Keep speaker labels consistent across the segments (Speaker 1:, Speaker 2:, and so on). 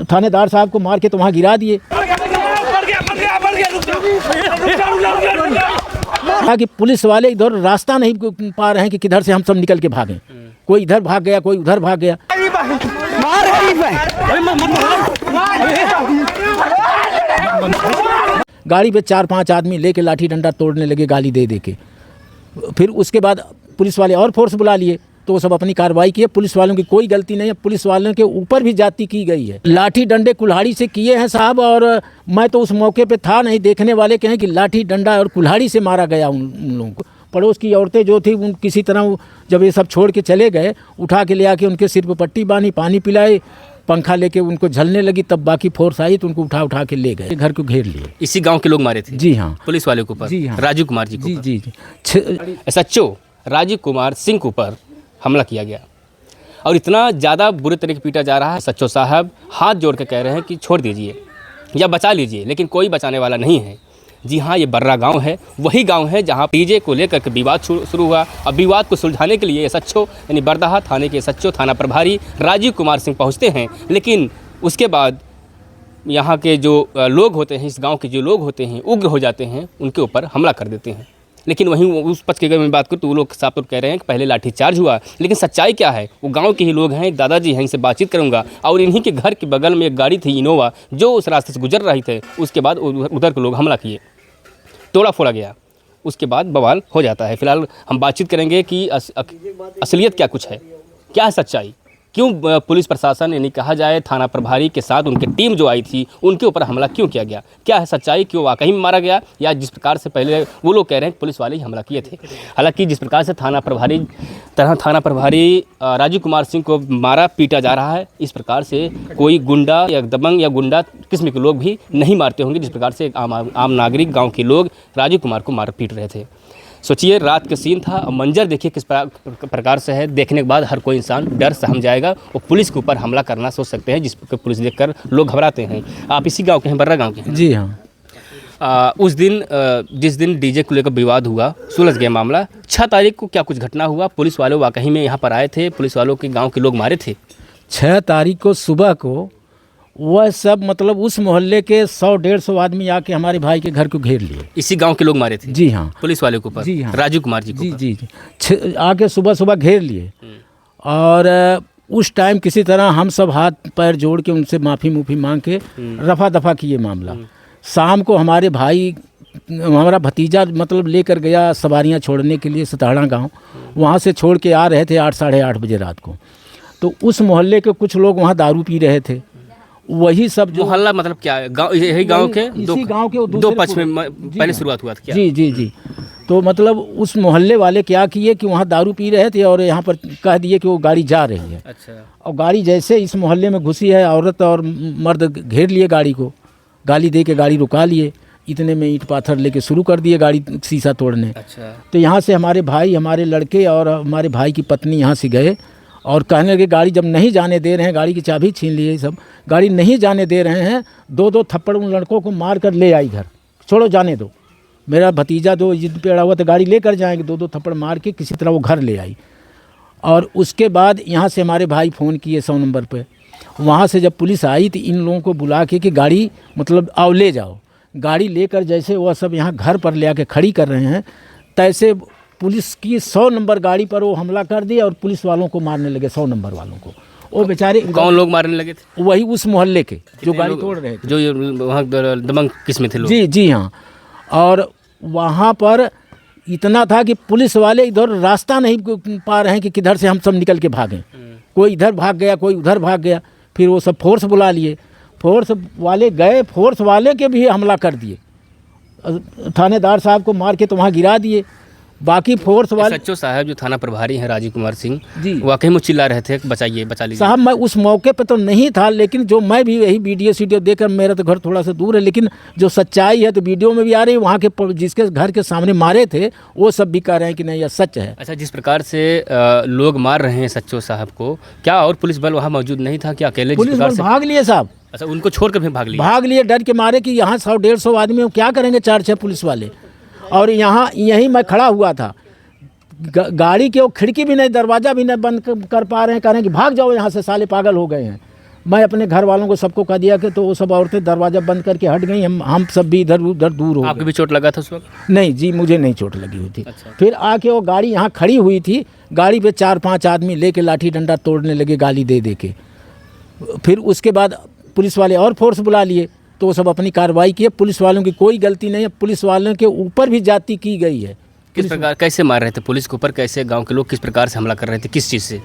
Speaker 1: थानेदार साहब को मार के तो वहाँ गिरा दिए। कि पुलिस वाले इधर रास्ता नहीं पा रहे हैं कि किधर से हम सब निकल के भागें। कोई इधर भाग गया, कोई उधर भाग गया। गाड़ी पे 4-5 आदमी लेके लाठी डंडा तोड़ने लगे गाली दे दे के। फिर उसके बाद पुलिस वाले और फोर्स बुला लिए तो वो सब अपनी कार्रवाई किए। पुलिस वालों की कोई गलती नहीं है, पुलिस वालों के ऊपर भी जाति की गई है। लाठी डंडे कुल्हाड़ी से किए हैं साहब, और मैं तो उस मौके पे था नहीं। देखने वाले कहें कि लाठी डंडा और कुल्हाड़ी से मारा गया उन लोगों को। पड़ोस की औरतें जो थी उन किसी तरह जब ये सब छोड़ के चले गए, उठा के ले आके उनके सिर पर पट्टी बांधी, पानी पिलाए, पंखा लेके उनको झलने लगी। तब बाकी फोर्स आई तो उनको उठा के ले गए, घर को घेर लिए।
Speaker 2: इसी गांव के लोग मारे थे? जी
Speaker 1: हाँ,
Speaker 2: पुलिस वाले के ऊपर?
Speaker 1: जी हाँ,
Speaker 2: राजू कुमार जी को?
Speaker 1: जी।
Speaker 2: SHO राजीव कुमार सिंह के ऊपर हमला किया गया और इतना ज़्यादा बुरे तरीके पीटा जा रहा है। SHO साहब हाथ जोड़ के कह रहे हैं कि छोड़ दीजिए या बचा लीजिए, लेकिन कोई बचाने वाला नहीं है। जी हाँ, ये बर्रा गांव है, वही गांव है जहां डीजे को लेकर के विवाद शुरू हुआ। अब विवाद को सुलझाने के लिए SHO यानी बरदाहा थाने के SHO थाना प्रभारी राजीव कुमार सिंह पहुंचते हैं, लेकिन उसके बाद यहाँ के जो लोग होते हैं, इस गांव के जो लोग होते हैं, उग्र हो जाते हैं, उनके ऊपर हमला कर देते हैं। लेकिन वहीं उस पक्ष के अगर मैं बात करूँ तो वो लोग साफ तौर कह रहे हैं कि पहले लाठीचार्ज हुआ, लेकिन सच्चाई क्या है वो गांव के ही लोग हैं। एक दादाजी हैं, इनसे बातचीत करूंगा। और इन्हीं के घर के बगल में एक गाड़ी थी इनोवा, जो उस रास्ते से गुजर रही थे। उसके बाद उधर के लोग हमला किए, तोड़ा फोड़ा गया, उसके बाद बवाल हो जाता है। फिलहाल हम बातचीत करेंगे कि असलियत क्या कुछ है, क्या है सच्चाई, क्यों पुलिस प्रशासन यानी कहा जाए थाना प्रभारी के साथ उनकी टीम जो आई थी उनके ऊपर हमला क्यों किया गया, क्या है सच्चाई, क्यों वाकई में मारा गया, या जिस प्रकार से पहले वो लोग कह रहे हैं पुलिस वाले ही हमला किए थे। हालांकि जिस प्रकार से थाना प्रभारी राजीव कुमार सिंह को मारा पीटा जा रहा है, इस प्रकार से कोई गुंडा या दबंग या गुंडा किस्म के लोग भी नहीं मारते होंगे जिस प्रकार से आम नागरिक गाँव के लोग राजीव कुमार को मार पीट रहे थे। सोचिए, रात का सीन था और मंजर देखिए किस प्रकार से है। देखने के बाद हर कोई इंसान डर सहम जाएगा और पुलिस के ऊपर हमला करना सोच सकते हैं, जिस पुलिस देखकर लोग घबराते हैं। आप इसी गांव के हैं, बर्रा गांव के हैं?
Speaker 1: जी हाँ।
Speaker 2: उस दिन जिस दिन डीजे को लेकर विवाद हुआ, सुलझ गया मामला। 6 तारीख को क्या कुछ घटना हुआ? पुलिस वाले वाकई में यहाँ पर आए थे, पुलिस वालों के गाँव के लोग मारे थे?
Speaker 1: 6 तारीख को सुबह को वह सब मतलब उस मोहल्ले के 100-150 आदमी आके हमारे भाई के घर को घेर लिए।
Speaker 2: इसी गांव के लोग मारे थे?
Speaker 1: जी हाँ,
Speaker 2: पुलिस वाले के ऊपर?
Speaker 1: जी हाँ,
Speaker 2: राजू कुमार जी को?
Speaker 1: जी। आके सुबह घेर लिए और उस टाइम किसी तरह हम सब हाथ पैर जोड़ के उनसे माफ़ी मांग के रफा दफा किए मामला। शाम को हमारे भाई, हमारा भतीजा मतलब लेकर गया सवारियाँ छोड़ने के लिए सताड़ा गाँव, वहाँ से छोड़ के आ रहे थे 8-8:30 बजे रात को। तो उस मोहल्ले के कुछ लोग वहाँ दारू पी रहे थे। वही सब जो
Speaker 2: मोहल्ला मतलब क्या है? गाँव, यही गाँव के
Speaker 1: इसी गाँव के
Speaker 2: दो पक्ष में पहले शुरुआत हुआ था क्या?
Speaker 1: जी। तो मतलब उस मोहल्ले वाले क्या किए कि वहाँ दारू पी रहे थे और यहाँ पर कह दिए कि वो गाड़ी जा रही है।
Speaker 2: अच्छा।
Speaker 1: और गाड़ी जैसे इस मोहल्ले में घुसी है, औरत और मर्द घेर लिए गाड़ी को, गाली दे के गाड़ी रुका लिए। इतने में ईंट पाथर लेके शुरू कर दिए गाड़ी शीशा तोड़ने।
Speaker 2: अच्छा।
Speaker 1: तो यहाँ से हमारे भाई, हमारे लड़के और हमारे भाई की पत्नी यहाँ से गए और कहने लगे गाड़ी जब नहीं जाने दे रहे हैं, गाड़ी की चाबी छीन लिए, सब गाड़ी नहीं जाने दे रहे हैं, 2-2 थप्पड़ उन लड़कों को मार कर ले आई घर। छोड़ो, जाने दो। मेरा भतीजा जो जिद पे अड़ा हुआ था गाड़ी लेकर जाएंगे, 2-2 थप्पड़ मार के किसी तरह वो घर ले आई। और उसके बाद यहाँ से हमारे भाई फ़ोन किए 100 नंबर पे। वहाँ से जब पुलिस आई तो इन लोगों को बुला के कि गाड़ी मतलब आओ ले जाओ। गाड़ी लेकर जैसे वह सब यहाँ घर पर ले आके खड़ी कर रहे हैं, तैसे पुलिस की 100 नंबर गाड़ी पर वो हमला कर दिया और पुलिस वालों को मारने लगे, 100 नंबर वालों को। वो बेचारे
Speaker 2: कौन लोग मारने लगे थे?
Speaker 1: वही उस मोहल्ले के जो गाड़ी तोड़ रहे थे,
Speaker 2: जो वहाँ दबंग किस्म थे लोग।
Speaker 1: जी हाँ। और वहाँ पर इतना था कि पुलिस वाले इधर रास्ता नहीं पा रहे हैं कि किधर से हम सब निकल के भागें। कोई इधर भाग गया, कोई उधर भाग गया। फिर वो सब फोर्स बुला लिए, फोर्स वाले गए, फोर्स वाले के भी हमला कर दिए। थानेदार साहब को मार के तो वहाँ गिरा दिए। बाकी फोर्स वाले
Speaker 2: SHO साहब जो थाना प्रभारी हैं राजीव कुमार सिंह
Speaker 1: जी,
Speaker 2: वाकई में चिल्ला रहे थे बचाइए, बचा लीजिए।
Speaker 1: साहब मैं उस मौके पे तो नहीं था, लेकिन जो मैं भी यही वीडियो देखकर, मेरा तो घर थोड़ा सा दूर है, लेकिन जो सच्चाई है तो वीडियो में भी आ रही है। वहाँ के जिसके घर के सामने मारे थे वो सब भी कह रहे हैं कि नहीं यह सच है।
Speaker 2: अच्छा, जिस प्रकार से लोग मार रहे हैं SHO साहब को, क्या और पुलिस बल वहाँ मौजूद नहीं था? क्या अकेले
Speaker 1: पुलिस बल भाग लिए साहब?
Speaker 2: अच्छा, उनको छोड़कर फिर भाग लिए
Speaker 1: डर के मारे कि यहाँ 100-150 आदमी क्या करेंगे 4-6 पुलिस वाले। और यहीं मैं खड़ा हुआ था, गाड़ी की वो खिड़की भी नहीं, दरवाज़ा भी नहीं बंद कर पा रहे हैं, कह रहे हैं कि भाग जाओ यहाँ से, साले पागल हो गए हैं। मैं अपने घर वालों को सबको कह दिया कि तो वो सब औरतें दरवाज़ा बंद करके हट गई, हम सब भी इधर उधर दूर हो
Speaker 2: आपको
Speaker 1: गए।
Speaker 2: भी चोट लगा था उस वक्त?
Speaker 1: नहीं जी, मुझे नहीं चोट लगी हुई थी।
Speaker 2: अच्छा।
Speaker 1: फिर आके वो गाड़ी यहाँ खड़ी हुई थी, गाड़ी पे 4-5 आदमी लेके लाठी डंडा तोड़ने लगे गाली दे दे के। फिर उसके बाद पुलिस वाले और फोर्स बुला लिए, तो वो सब अपनी कार्रवाई किए। पुलिस वालों की कोई गलती नहीं है, पुलिस वालों के ऊपर भी जाति की गई है।
Speaker 2: किस प्रकार कैसे मार रहे थे पुलिस के ऊपर? कैसे गांव के लोग किस प्रकार से हमला कर रहे थे, किस चीज़ से?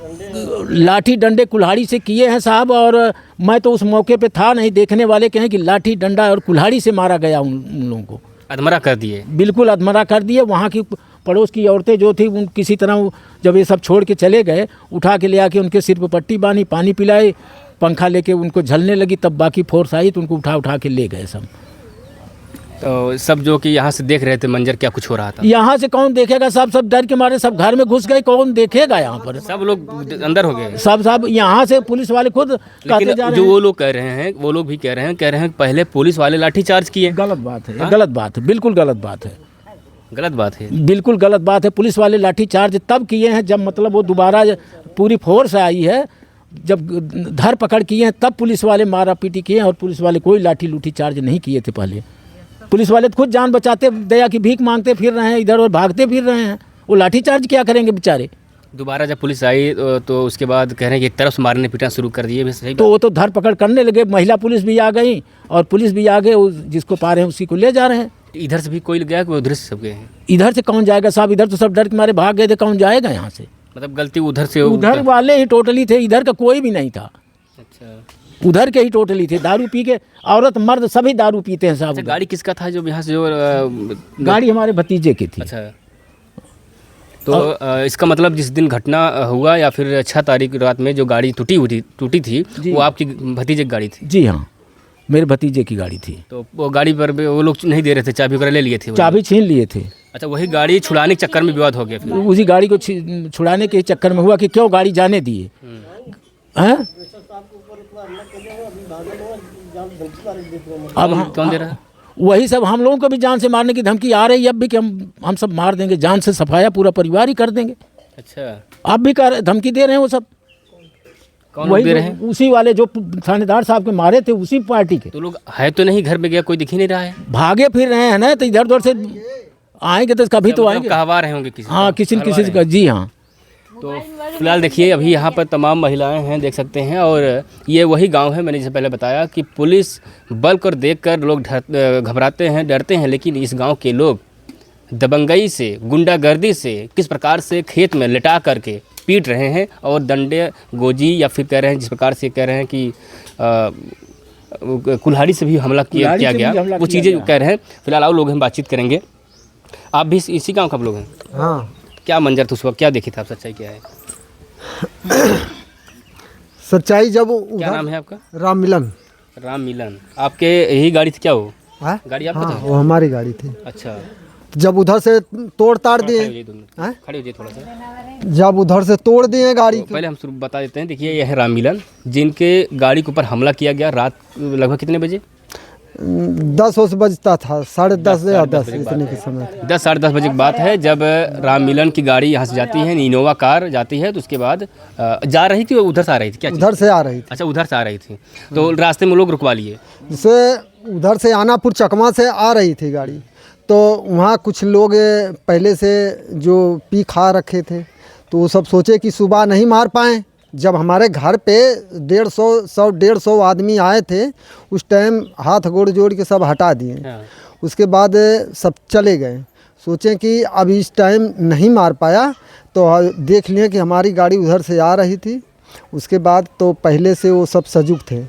Speaker 1: लाठी डंडे कुल्हाड़ी से किए हैं साहब, और मैं तो उस मौके पे था नहीं, देखने वाले कहें कि लाठी डंडा और कुल्हाड़ी से मारा गया उन लोगों को।
Speaker 2: अधमरा कर दिए?
Speaker 1: बिल्कुल अधमरा कर दिए। वहाँ की पड़ोस की औरतें जो थी उन किसी तरह जब ये सब छोड़ के चले गए, उठा के ले आके उनके सिर पर पट्टी बांधी, पानी पिलाए, पंखा लेके उनको झलने लगी, तब बाकी फोर्स आई तो उनको उठा के ले गए सब।
Speaker 2: तो सब जो कि यहाँ से देख रहे थे मंजर, क्या कुछ हो रहा था?
Speaker 1: यहाँ से कौन देखेगा साहब, सब डर के मारे सब घर में घुस गए, कौन देखेगा यहाँ पर।
Speaker 2: सब लोग अंदर हो गए?
Speaker 1: सब यहाँ से पुलिस वाले खुद कहते जा
Speaker 2: लेकिन
Speaker 1: रहे
Speaker 2: जो
Speaker 1: हैं।
Speaker 2: वो लोग कह रहे हैं, वो लोग भी कह रहे हैं पहले पुलिस वाले लाठी चार्ज किए।
Speaker 1: गलत बात है, गलत बात है, बिल्कुल गलत बात है,
Speaker 2: गलत बात है।
Speaker 1: बिल्कुल गलत बात है। पुलिस वाले लाठी चार्ज तब किए हैं जब मतलब वो दोबारा पूरी फोर्स आई है, जब धर पकड़ किए हैं तब पुलिस वाले मारा पीटी किए हैं, और पुलिस वाले कोई लाठी लूठी चार्ज नहीं किए थे पहले। पुलिस वाले तो खुद जान बचाते, दया की भीख मांगते फिर रहे हैं, इधर और भागते फिर रहे हैं। वो लाठी चार्ज क्या करेंगे बेचारे।
Speaker 2: दोबारा जब पुलिस आई तो उसके बाद कह रहे हैं कि एक तरफ से मारने पीटना शुरू कर दिए। सही
Speaker 1: तो वो तो धर पकड़ करने लगे, महिला पुलिस भी आ गई और पुलिस भी आ गए, जिसको पा रहे हैं उसी को ले जा रहे हैं।
Speaker 2: इधर से भी कोई गया कि उधर से सब गए हैं?
Speaker 1: इधर से कौन जाएगा साहब, इधर तो सब डर के मारे भाग गए थे, कौन जाएगा यहाँ से।
Speaker 2: मतलब गलती उधर से?
Speaker 1: उधर वाले ही टोटली थे, इधर का कोई भी नहीं था।
Speaker 2: अच्छा,
Speaker 1: उधर के ही टोटली थे। दारू पी के औरत मर्द सभी दारू पीते हैं साहब।
Speaker 2: अच्छा, गाड़ी किसका था जो यहाँ से जो
Speaker 1: गाड़ी हमारे भतीजे की थी।
Speaker 2: अच्छा, तो इसका मतलब जिस दिन घटना हुआ या फिर 6 तारीख रात में जो गाड़ी टूटी थी वो आपकी भतीजे की गाड़ी थी?
Speaker 1: जी हाँ, मेरे भतीजे की गाड़ी थी।
Speaker 2: तो वो गाड़ी पर भी वो लोग नहीं दे रहे थे, चाबी वगैरह ले लिए थे?
Speaker 1: चाबी छीन लिए थे।
Speaker 2: अच्छा, वही गाड़ी छुड़ाने के चक्कर में विवाद हो गया फिर?
Speaker 1: उसी गाड़ी को छुड़ाने के चक्कर में हुआ कि क्यों गाड़ी जाने दिए हैं। अब
Speaker 2: कौन दे रहा है?
Speaker 1: वही सब हम लोगों को भी जान से मारने की धमकी आ रही है अब भी, कि हम सब मार देंगे, जान से सफाया पूरा परिवार ही कर देंगे।
Speaker 2: अच्छा,
Speaker 1: अब भी धमकी दे रहे हैं वो सब।
Speaker 2: कौन लोग दे रहे हैं?
Speaker 1: उसी वाले जो थानेदार साहब के मारे थे, उसी पार्टी के।
Speaker 2: तो लोग है तो नहीं, घर में गया कोई दिख ही नहीं रहा है?
Speaker 1: भागे फिर रहे हैं ना, तो इधर उधर से आएंगे तो कभी तो आएंगे।
Speaker 2: कहवा रहे होंगे किसी?
Speaker 1: हाँ, किसी न किसी का। जी हाँ।
Speaker 2: तो फिलहाल देखिए अभी यहाँ पर तमाम महिलाएं हैं, देख सकते हैं, और ये वही गांव है। मैंने जैसे पहले बताया कि पुलिस बल कर देखकर लोग घबराते हैं, डरते हैं, लेकिन इस गांव के लोग दबंगई से, गुंडागर्दी से किस प्रकार से खेत में लिटा करके पीट रहे हैं, और डंडे गोजी या फिर कह रहे हैं जिस प्रकार से कह रहे हैं कि कुल्हाड़ी से भी हमला किया गया, वो चीज़ें कह रहे हैं। फिलहाल और लोग हम बातचीत करेंगे। आप भी इसी गाँव का लोग हैं?
Speaker 3: हाँ।
Speaker 2: क्या मंजर था उस वक्त, क्या देखी था आप, सच्चाई क्या है?
Speaker 3: सच्चाई जब
Speaker 2: क्या नाम है आपका?
Speaker 3: राम मिलन।
Speaker 2: राम मिलन, आपके यही गाड़ी थी क्या वो?
Speaker 3: हाँ?
Speaker 2: गाड़ी आपका
Speaker 3: हाँ,
Speaker 2: था?
Speaker 3: वो हमारी गाड़ी थी।
Speaker 2: अच्छा,
Speaker 3: जब उधर से तोड़ ताड़ दिए, हाँ?
Speaker 2: खड़े हो जाइए थोड़ा सा।
Speaker 3: जब उधर से तोड़ दिए गाड़ी
Speaker 2: तो पहले हम शुरू बता देते हैं। देखिए, यह है राम मिलन, जिनके गाड़ी के ऊपर हमला किया गया रात लगभग कितने बजे?
Speaker 3: 10 बजता था, 10:30 या 10 इतने के समय था।
Speaker 2: 10 साढ़े 10 बजे की बात है, जब राम मिलन की गाड़ी यहाँ से जाती है, इनोवा कार जाती है, तो उसके बाद जा रही थी, उधर से आ रही थी क्या?
Speaker 3: उधर से आ रही थी।
Speaker 2: अच्छा, उधर से आ रही थी, तो रास्ते में लोग रुकवा लिए?
Speaker 3: जैसे उधर से आनापुर चकमा से आ रही थी गाड़ी, तो वहाँ कुछ लोग पहले से जो पी खा रखे थे, तो वो सब सोचे कि सुबह नहीं मार पाएँ। जब हमारे घर पे 150 आदमी आए थे, उस टाइम हाथ गोड़ जोड़ के सब हटा दिए।
Speaker 2: हाँ।
Speaker 3: उसके बाद सब चले गए। सोचें कि अब इस टाइम नहीं मार पाया, तो देख लिए कि हमारी गाड़ी उधर से आ रही थी। उसके बाद तो पहले से वो सब सजग थे,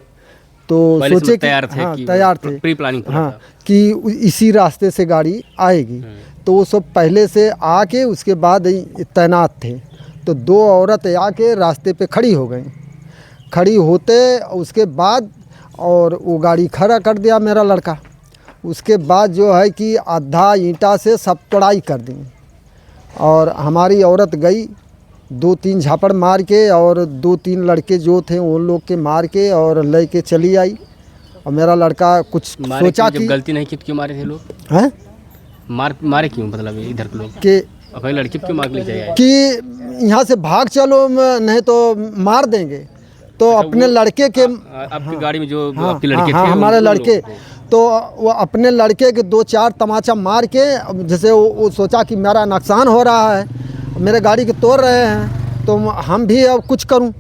Speaker 3: तो सोचे कि
Speaker 2: तैयार थे,
Speaker 3: हाँ,
Speaker 2: कि
Speaker 3: तैयार थे,
Speaker 2: प्री प्लानिंग
Speaker 3: हाँ, कि इसी रास्ते से गाड़ी आएगी। तो वो सब पहले से आके उसके बाद तैनात थे। तो 2 औरत आके रास्ते पे खड़ी हो गई। खड़ी होते उसके बाद और वो गाड़ी खड़ा कर दिया मेरा लड़का। उसके बाद जो है कि आधा ईंटा से सब तोड़ाई कर दी, और हमारी औरत गई 2-3 झापड़ मार के, और 2-3 लड़के जो थे उन लोग के मार के और ले के चली आई। और मेरा लड़का कुछ सोचा कि
Speaker 2: गलती नहीं की, क्यों मारे थे लोग?
Speaker 3: हैं
Speaker 2: मारे क्यों, मतलब इधर के लोग
Speaker 3: कि
Speaker 2: अपनी लड़की क्यों मार ले जाए
Speaker 3: कि यहाँ से भाग चलो, नहीं तो मार देंगे। तो अपने लड़के के
Speaker 2: आपकी गाड़ी में जो
Speaker 3: हाँ,
Speaker 2: आपके लड़के
Speaker 3: हाँ,
Speaker 2: थे
Speaker 3: हमारे
Speaker 2: उन
Speaker 3: लड़के
Speaker 2: लोगों को।
Speaker 3: तो वो अपने लड़के के 2-4 तमाचा मार के, अब जैसे वो सोचा कि मेरा नुकसान हो रहा है, मेरे गाड़ी के तोड़ रहे हैं, तो हम भी अब कुछ करूं।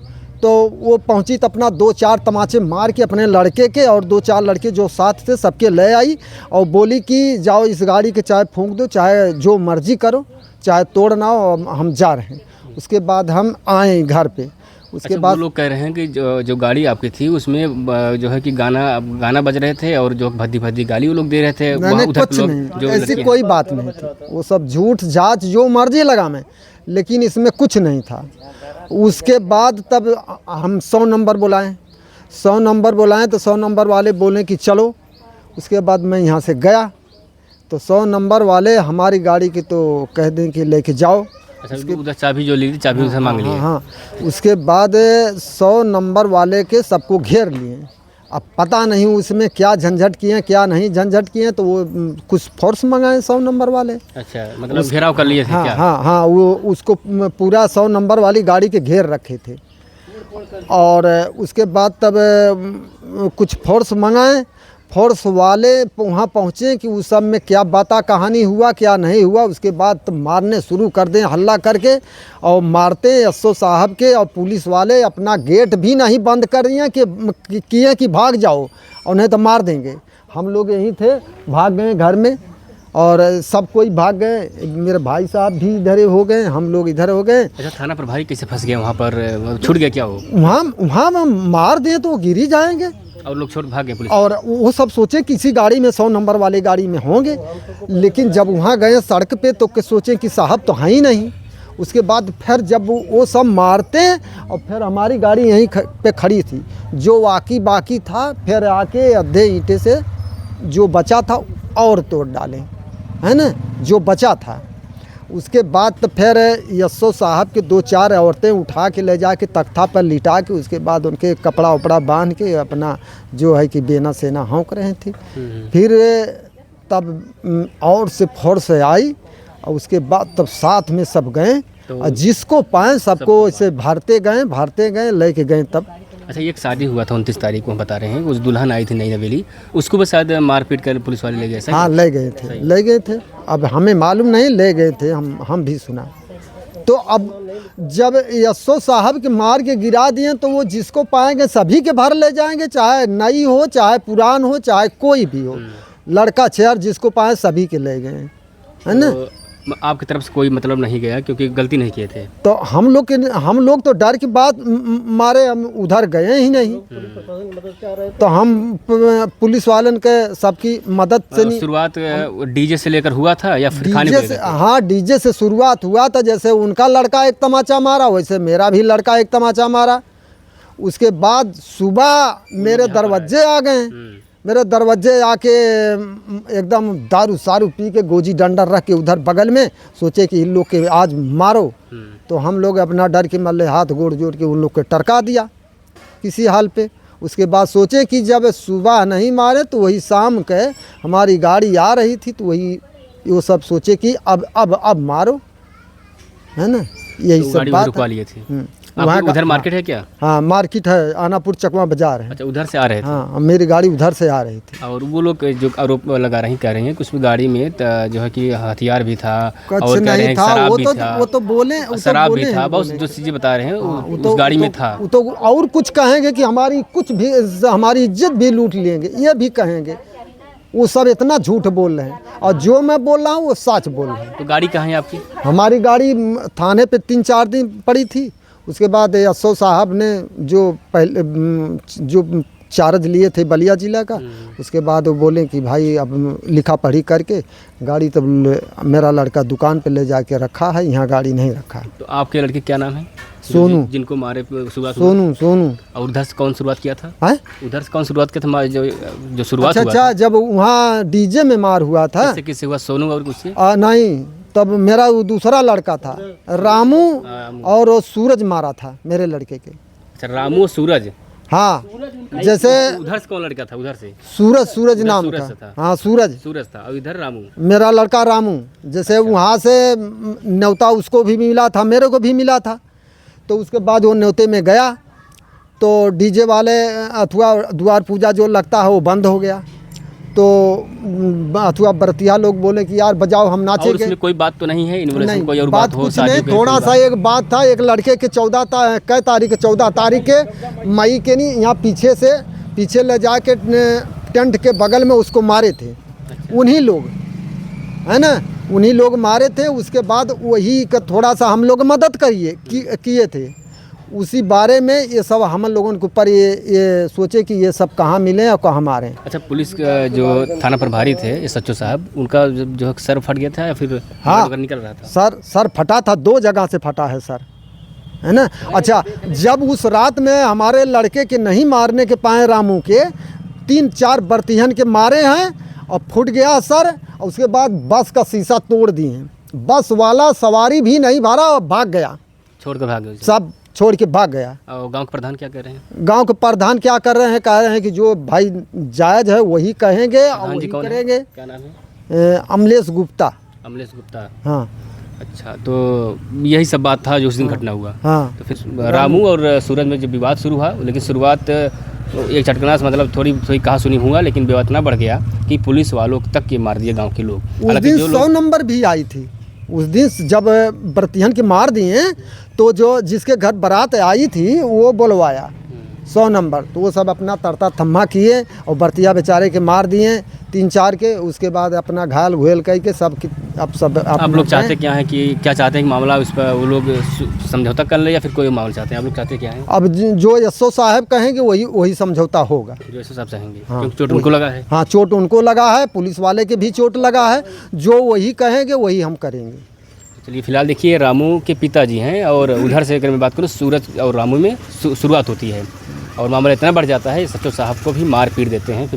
Speaker 3: तो वो पहुंची तो अपना 2-4 तमाचे मार के अपने लड़के के और 2-4 लड़के जो साथ थे सबके ले आई और बोली कि जाओ इस गाड़ी के चाहे फूंक दो, चाहे जो मर्जी करो, चाहे तोड़ना हो, हम जा रहे हैं। उसके बाद हम आए घर पे। उसके
Speaker 2: अच्छा,
Speaker 3: बाद
Speaker 2: वो लोग कह रहे हैं कि जो गाड़ी आपकी थी उसमें जो है कि गाना बज रहे थे और जो भद्दी भद्दी गाली वो लोग दे रहे थे।
Speaker 3: नहीं
Speaker 2: वहाँ
Speaker 3: नहीं,
Speaker 2: उधर
Speaker 3: कुछ
Speaker 2: के लोग
Speaker 3: नहीं,
Speaker 2: जो
Speaker 3: ऐसी
Speaker 2: लड़के हैं।
Speaker 3: कोई बात नहीं थी। वो सब झूठ जांच जो मर्जी लगा मैं, लेकिन इसमें कुछ नहीं था। उसके बाद तब हम 100 नंबर बुलाएं, 100 नंबर बुलाएं तो 100 नंबर वाले बोले कि चलो। उसके बाद मैं यहाँ से गया तो 100 नंबर वाले हमारी गाड़ी की तो कह दें कि लेके जाओ।
Speaker 2: अच्छा, उधर चाबी जो ली थी चाबी उधर मांग ली है।
Speaker 3: हाँ, उसके बाद 100 नंबर वाले के सबको घेर लिए। अब पता नहीं उसमें क्या झंझट किए क्या नहीं झंझट किए, तो वो कुछ फोर्स मंगाए 100 नंबर वाले।
Speaker 2: अच्छा, मतलब घेराव कर लिए थे
Speaker 3: हाँ
Speaker 2: क्या?
Speaker 3: हाँ हाँ, वो उसको पूरा 100 नंबर वाली गाड़ी के घेर रखे थे। और उसके बाद तब कुछ फोर्स मंगाए। फोर्स वाले वहाँ पहुँचे कि उस सब में क्या बाता कहानी हुआ क्या नहीं हुआ। उसके बाद तो मारने शुरू कर दें हल्ला करके, और मारते एसओ साहब के और पुलिस वाले अपना गेट भी नहीं बंद कर दिए कि किए कि भाग जाओ और नहीं तो मार देंगे। हम लोग यहीं थे, भाग गए घर में और सब कोई भाग गए। मेरे भाई साहब भी इधर हो गए, हम लोग इधर हो गए।
Speaker 2: अच्छा, थाना प्रभारी कैसे फंस गए वहाँ पर? छूट गया क्या वो?
Speaker 3: वहाँ मार दें तो वो गिर ही जाएंगे।
Speaker 2: और लोग छोड़ भाग गए पुलिस?
Speaker 3: और वो सब सोचे किसी गाड़ी में 100 नंबर वाली गाड़ी में होंगे, लेकिन जब वहाँ गए सड़क पे तो सोचे कि साहब तो हैं ही नहीं। उसके बाद फिर जब वो सब मारते हैं और फिर हमारी गाड़ी यहीं पे खड़ी थी, जो बाकी था फिर आके आधे ईंटे से जो बचा था और तोड़ डाले, है ना, जो बचा था। उसके बाद तो फिर एसओ साहब के 2-4 औरतें उठा के ले जा के तख्ता पर लिटा के, उसके बाद उनके कपड़ा उपड़ा बांध के अपना जो है कि बेना सेना हौंक रहे थे। फिर तब और से फोर्स आई और उसके बाद तब साथ में सब गए और जिसको पाए सबको ऐसे भरते गए लेके गए तब।
Speaker 2: अच्छा, एक शादी हुआ था 29 तारीख को, हम बता रहे हैं, उस दुल्हन आई थी नई नवेली, उसको बस शायद मारपीट कर पुलिस वाले ले गए।
Speaker 3: हाँ, ले गए थे। अब हमें मालूम नहीं, ले गए थे, हम भी सुना। तो अब जब एसओ साहब के मार के गिरा दिए तो वो जिसको पाएंगे सभी के भर ले जाएंगे, चाहे नई हो चाहे पुरान हो चाहे कोई भी हो, लड़का छेड़ जिसको पाए सभी के ले गए, है ना।
Speaker 2: तो आपकी तरफ से कोई मतलब नहीं गया क्योंकि गलती नहीं किए थे?
Speaker 3: तो हम लोग तो डर की बात मारे हम उधर गए ही नहीं। तो हम पुलिस वालन के सबकी मदद से नहीं।
Speaker 2: शुरुआत डीजे से लेकर हुआ था या फिर खाने
Speaker 3: डीजे से? हाँ, डीजे से शुरुआत हुआ था। जैसे उनका लड़का एक तमाचा मारा वैसे मेरा भी लड़का एक तमाचा मारा। उसके बाद सुबह मेरे दरवाजे आ गए, मेरे दरवाजे आके एकदम दारू सारू पी के गोजी डंडा रख के उधर बगल में सोचे कि इन लोग के आज मारो। तो हम लोग अपना डर के मल्ले हाथ गोड़ जोड़ के उन लोग के टरका दिया किसी हाल पे। उसके बाद सोचे कि जब सुबह नहीं मारे तो वही शाम के हमारी गाड़ी आ रही थी तो वही वो सब सोचे कि अब मारो, है ना, यही
Speaker 2: तो
Speaker 3: सब बात
Speaker 2: रुकवा लिए थे।
Speaker 3: वहाँ
Speaker 2: उधर मार्केट है क्या?
Speaker 3: हाँ, मार्केट है, आनापुर चकवा बाजार है।
Speaker 2: अच्छा, उधर से आ रहे थे?
Speaker 3: हाँ, मेरी गाड़ी उधर से आ रही थी।
Speaker 2: और वो लोग जो आरोप लगा रहे हैं, कह रहे हैं कि उसमें गाड़ी में जो है कि हथियार भी था
Speaker 3: कुछ
Speaker 2: और कह रहे
Speaker 3: नहीं
Speaker 2: हैं
Speaker 3: था।
Speaker 2: शराब
Speaker 3: वो
Speaker 2: भी
Speaker 3: तो
Speaker 2: था,
Speaker 3: वो तो बोले,
Speaker 2: शराब भी था, बहुत जो चीज़ें बता रहे हैं उस गाड़ी में था।
Speaker 3: वो तो और कुछ कहेंगे कि हमारी कुछ भी हमारी इज्जत भी लूट लेंगे, ये भी कहेंगे। वो सब इतना झूठ बोल रहे हैं और जो मैं बोल रहा हूँ वो सच बोल रहे हैं।
Speaker 2: तो गाड़ी कहाँ है आपकी?
Speaker 3: हमारी गाड़ी थाने पे 3-4 दिन पड़ी थी। उसके बाद एसओ साहब ने जो पहले जो चार्ज लिए थे बलिया जिला का, उसके बाद वो बोले कि भाई अब लिखा पढ़ी करके गाड़ी तब मेरा लड़का दुकान पे ले जाके रखा है, यहाँ गाड़ी नहीं रखा है।
Speaker 2: तो आपके लड़के क्या नाम है?
Speaker 3: सोनू।
Speaker 2: जिनको मारे सुबह?
Speaker 3: सोनू।
Speaker 2: और उधर से कौन शुरुआत किया था?
Speaker 3: है?
Speaker 2: उधर से कौन शुरुआत किया था जो शुरुआत हुआ
Speaker 3: अच्छा, जब वहाँ डीजे में मार हुआ था।
Speaker 2: किससे हुआ? सोनू और किससे?
Speaker 3: नहीं, तब मेरा वो दूसरा लड़का था रामू और वो सूरज मारा था मेरे लड़के के।
Speaker 2: अच्छा, रामू और सूरज।
Speaker 3: हाँ, जैसे
Speaker 2: उधर से कौन लड़का था? उधर से
Speaker 3: सूरज नाम का। हाँ, सूरज
Speaker 2: था। और इधर रामू,
Speaker 3: मेरा लड़का रामू। जैसे वहाँ से न्योता उसको भी मिला था, मेरे को भी मिला था। तो उसके बाद वो न्योते में गया तो डीजे वाले अथवा द्वार पूजा जो लगता है वो बंद हो गया। तो अथवा बरतिया लोग बोले कि यार बजाओ हम
Speaker 2: और
Speaker 3: नाचेंगे।
Speaker 2: उसमें कोई बात तो नहीं है इन्वॉल्व,
Speaker 3: नहीं,
Speaker 2: कोई और
Speaker 3: बात
Speaker 2: बात हो
Speaker 3: कुछ
Speaker 2: शादी
Speaker 3: नहीं,
Speaker 2: पे,
Speaker 3: थोड़ा
Speaker 2: कोई
Speaker 3: सा एक बात था। एक लड़के के 14 तारीख के मई के नहीं, यहाँ पीछे ले जाके टेंट के बगल में उसको मारे थे उन्हीं लोग, है ना, उन्हीं लोग मारे थे। उसके बाद वही का थोड़ा सा हम लोग मदद किए थे। उसी बारे में ये सब हम लोगों के ऊपर ये सोचे कि ये सब कहाँ मिले और कहाँ मारे।
Speaker 2: अच्छा, पुलिस का जो थाना प्रभारी थे ये सच्चो साहब, उनका जो सर फट गया था या फिर
Speaker 3: हाँ,
Speaker 2: अगर निकल रहा था?
Speaker 3: सर फटा था, 2 जगह से फटा है सर, है ना। अच्छा, जब उस रात में हमारे लड़के के नहीं मारने के पाए, रामू के 3-4 बर्तिहन के मारे हैं और फूट गया सर। और उसके बाद बस का शीशा तोड़ दिए हैं। बस वाला सवारी भी नहीं भरा और भाग गया,
Speaker 2: छोड़ कर भाग गए?
Speaker 3: सब छोड़ के भाग गया।
Speaker 2: और गांव के प्रधान क्या कह रहे हैं?
Speaker 3: गांव के प्रधान क्या कर रहे हैं, कह रहे हैं कि जो भाई जायज़ है वही कहेंगे और
Speaker 2: प्रधान जी
Speaker 3: वही
Speaker 2: कौन है?
Speaker 3: करेंगे।
Speaker 2: क्या नाम है?
Speaker 3: अमलेश गुप्ता।
Speaker 2: अमलेश गुप्ता।
Speaker 3: हाँ
Speaker 2: अच्छा, तो यही सब बात था जो उस दिन घटना हुआ।
Speaker 3: हाँ।
Speaker 2: तो फिर रामू और सूरज में जब विवाद शुरू हुआ, लेकिन शुरुआत एक चटकना से मतलब थोड़ी कहा सुनी हुआ, लेकिन विवाद इतना बढ़ गया कि पुलिस वालों तक के मार दिए गांव के लोग।
Speaker 3: उस दिन 100 नंबर भी आई थी। उस दिन जब बर्तिहन के मार दिए तो जो जिसके घर बारात आई थी वो बुलवाया 100 नंबर, तो वो सब अपना तरता थम्मा किए और बर्तिया बेचारे के मार दिए 3-4 के। उसके बाद अपना घायल घुयल करके सब
Speaker 2: आप लोग चाहते क्या है कि क्या चाहते हैं कि मामला उस पर वो लोग समझौता कर ले या फिर कोई मामला चाहते हैं? आप लोग चाहते क्या है?
Speaker 3: अब जो एसओ साहब कहेंगे वही समझौता होगा।
Speaker 2: जो एसओ साहब चाहेंगे,
Speaker 3: हाँ,
Speaker 2: क्योंकि चोट उनको लगा है।
Speaker 3: हाँ, चोट उनको लगा है, पुलिस वाले के भी चोट लगा है। जो वही कहेंगे वही हम करेंगे।
Speaker 2: चलिए, फिलहाल देखिए रामू के पिताजी हैं और उधर से अगर मैं बात करूँ सूरज और रामू में शुरुआत होती है और मामला इतना बढ़ जाता है सच्चो साहब को भी मार पीट देते हैं।